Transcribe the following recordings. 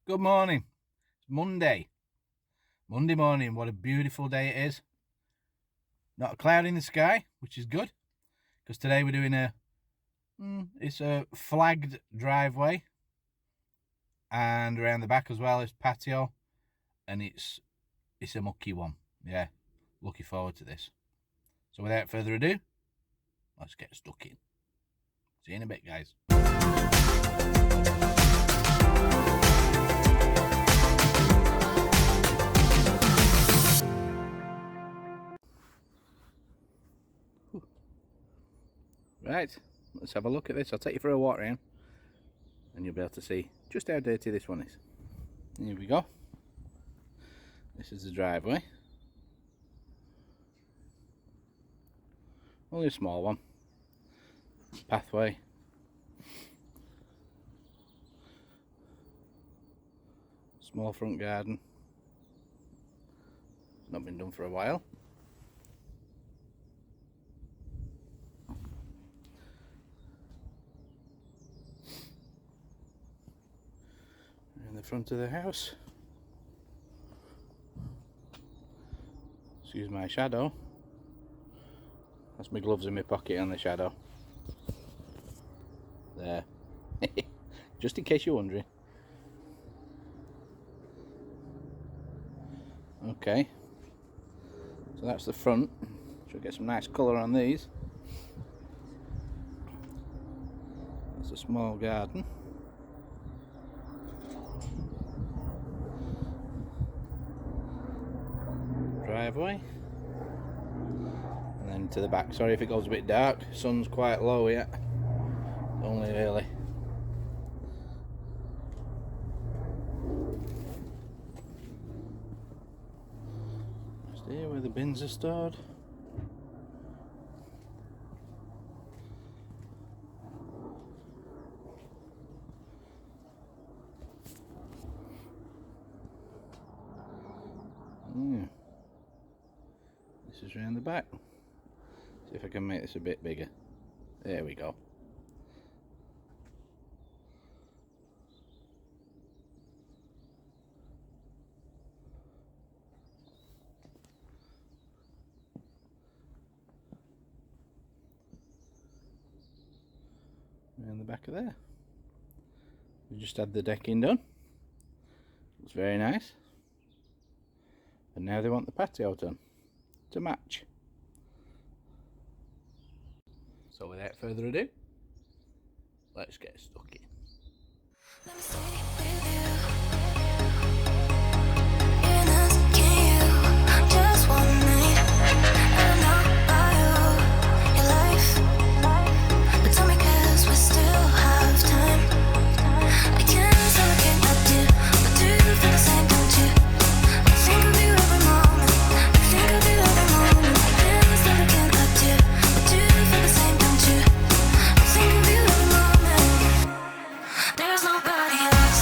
Good morning. It's Monday morning. What a beautiful day it is. Not a cloud in the sky, which is good, because today we're doing it's a flagged driveway, and around the back as well is patio, and it's a mucky one. Yeah, looking forward to this. So without further ado, let's get stuck in. See you in a bit, guys. Right, let's have a look at this. I'll take you for a walk around and you'll be able to see just how dirty this one is. Here we go. This is the driveway. Only a small one. Pathway. Small front garden. Not been done for a while. In the front of the house. Excuse my shadow. That's my gloves in my pocket on the shadow. There. Just in case you're wondering. Okay. So that's the front. Should get some nice colour on these. That's a small garden. Driveway. And then to the back. Sorry if it goes a bit dark. Sun's quite low yet. Only early. Just here where the bins are stored. This is round the back. See if I can make this a bit bigger. There we go. Around the back of there. We just had the decking done. Looks very nice. And now they want the patio done to match. So without further ado, let's get stuck in. Let me stay with you. In us, can you? Just one night. I'm not by your life. But tell me 'cause we still have time. I can't say I can't do, but do you feel the same, don't you? I think of you every moment. I think of you every moment. I can't say I can't do, but do you feel the same, don't you? I think of you every moment. There's nobody else.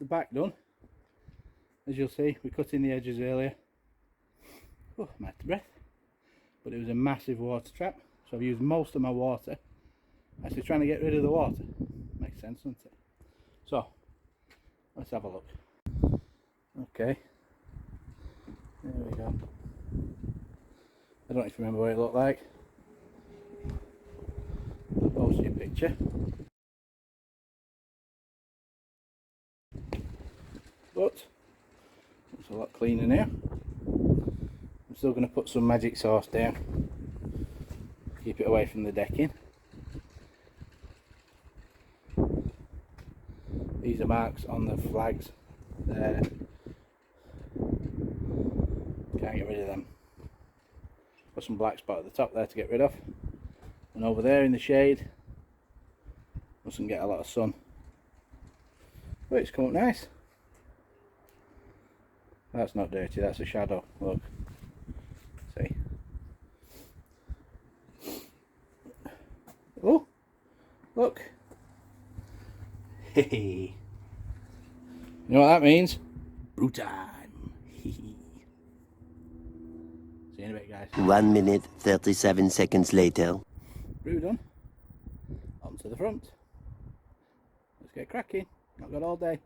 the back done. As you'll see, we cut in the edges earlier. Oh, I'm out of breath. But it was a massive water trap, so I've used most of my water actually trying to get rid of the water. Makes sense, doesn't it? So let's have a look. Okay, there we go. I don't even remember what it looked like. I'll post you a picture. But it's a lot cleaner now. I'm still going to put some magic sauce down, keep it away from the decking. These are marks on the flags there. Can't get rid of them. Got some black spot at the top there to get rid of. And over there in the shade, mustn't get a lot of sun. But it's come up nice. That's not dirty, that's a shadow. Look. See. Oh, look. Hey. You know what that means? Brew time. See you in a bit, guys. 1 minute 37 seconds later. Brew done. On to the front. Let's get cracking. Not got all day.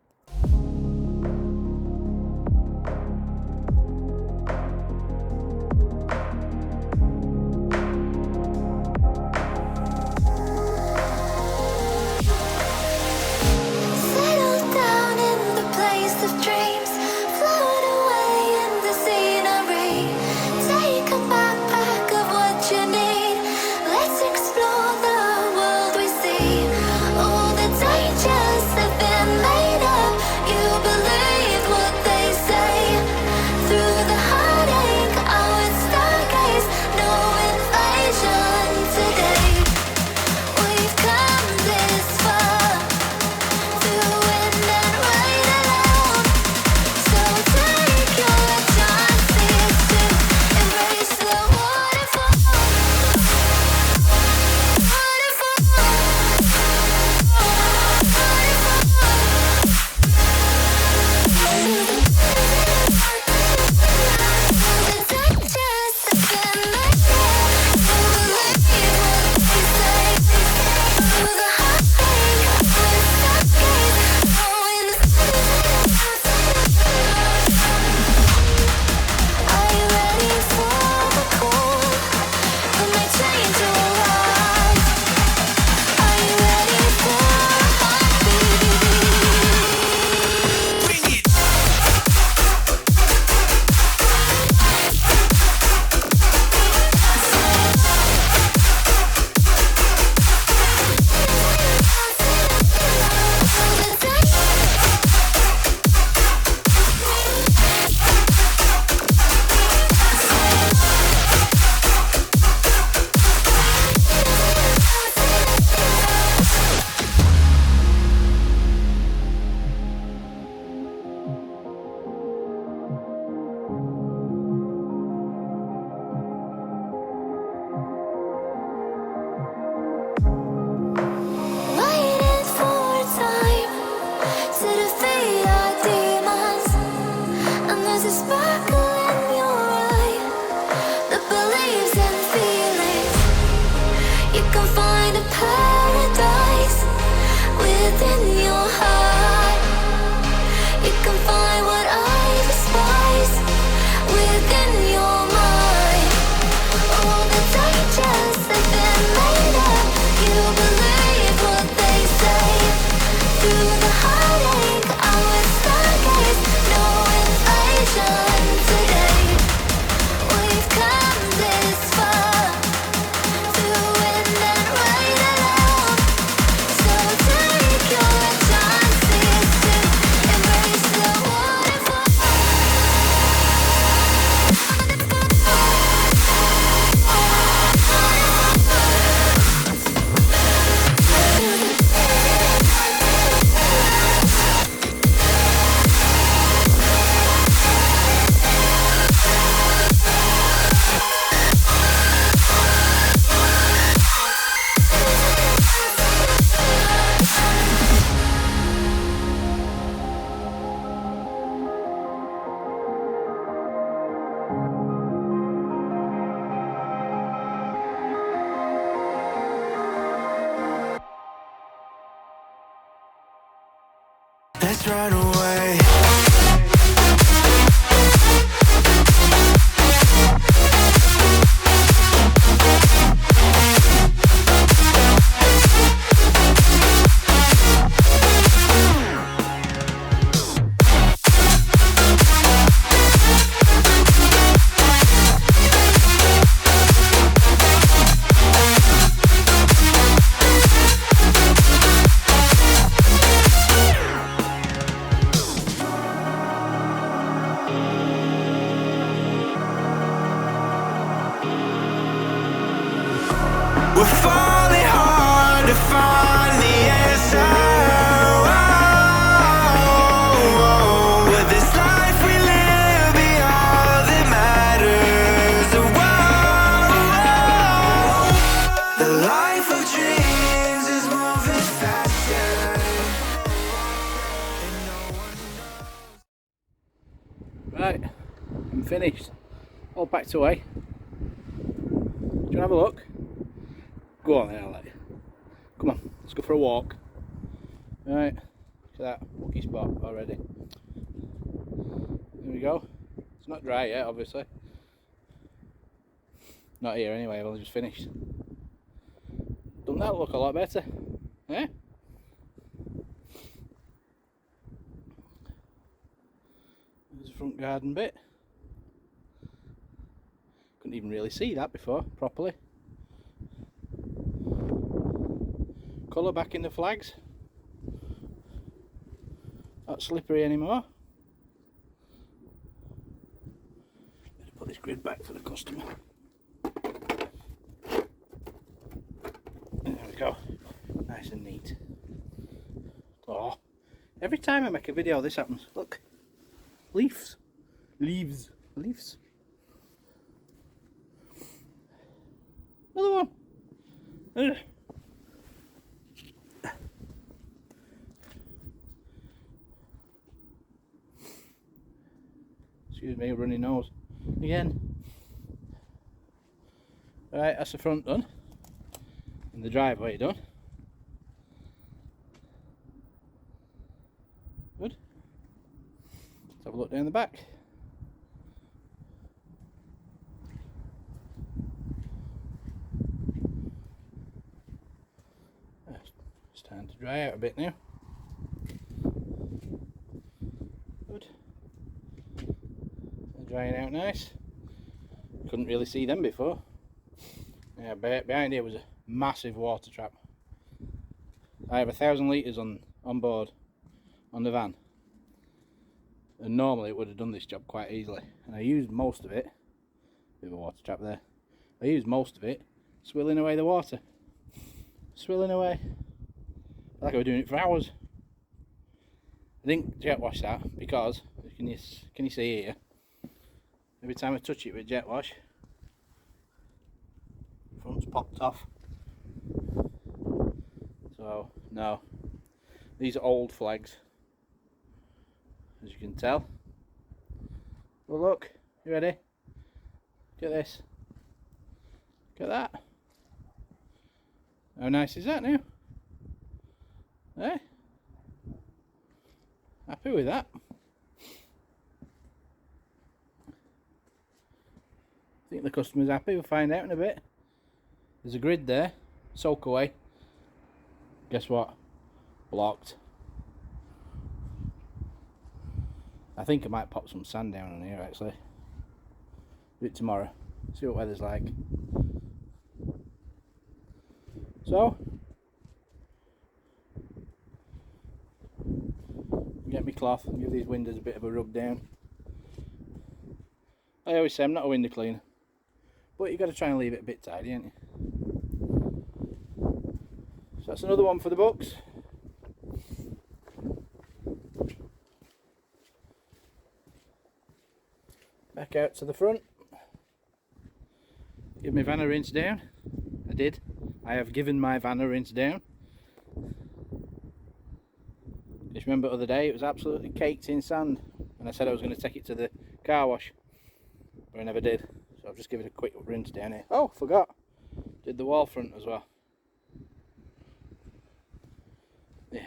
let's run away. We're falling hard to find the answer. Oh, with this life we live, be all that matters. Oh, the life of dreams is moving faster, and no one knows. Right, I'm finished. All packed away. Do you want to have a look? Go on then, I'll let you. Come on, let's go for a walk. Right, look at that lucky spot already. There we go. It's not dry yet, obviously. Not here anyway, I've only just finished. Doesn't that look a lot better? Eh? There's the front garden bit. Couldn't even really see that before, properly. Colour back in the flags. Not slippery anymore. Better put this grid back for the customer. There we go. Nice and neat. Oh, every time I make a video this happens. Look. Leaves. Leaves. Leaves. Another one. Ugh. Excuse me, runny nose. Again. Right, that's the front done. And the driveway done. Good. Let's have a look down the back. It's time to dry out a bit now. Good. They're drying out nice. Couldn't really see them before. Yeah, behind here was a massive water trap. I have 1,000 litres on board on the van, and normally it would have done this job quite easily, and I used most of it. Bit of a water trap there. I used most of it swilling away the water. Swilling away. Like I was doing it for hours. I didn't jet wash that because can you see here? Every time I touch it with jet wash, front's popped off. So no, these are old flags, as you can tell. Well, look, you ready? Look at this. Look at that. How nice is that now? Eh? Happy with that? I think the customer's happy. We'll find out in a bit. There's a grid there. Soak away. Guess what? Blocked. I think I might pop some sand down on here actually. Do it tomorrow. See what weather's like. So, get me cloth and give these windows a bit of a rub down. I always say I'm not a window cleaner, but you got to try and leave it a bit tidy, ain't you? So that's another one for the books. Back out to the front. Give my van a rinse down. I did. I have given my van a rinse down. Just remember the other day it was absolutely caked in sand, and I said I was going to take it to the car wash, but I never did. So I've just given it a quick rinse down here. Oh, forgot. Did the wall front as well. Yeah.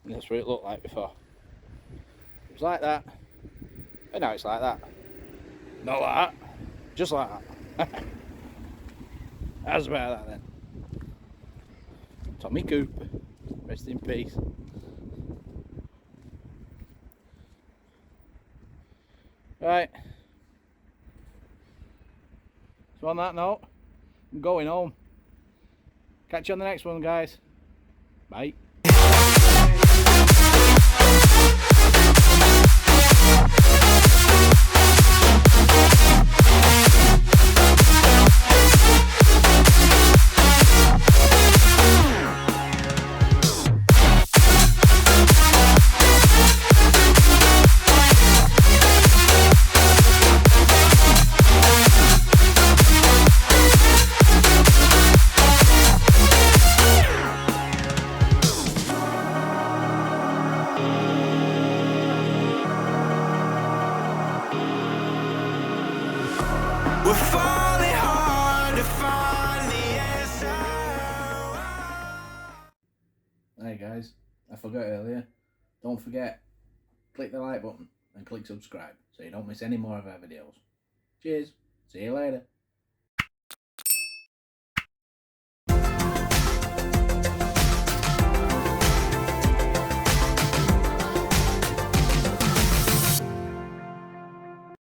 And that's what it looked like before. It was like that, and now it's like that. Not like that, just like that. How's about that then? Tommy Cooper, rest in peace. Right. So on that note, I'm going home. Catch you on the next one, guys. Bye. We're falling hard to find the answer. Hey guys, I forgot earlier. Don't forget, click the like button and click subscribe so you don't miss any more of our videos. Cheers. See you later.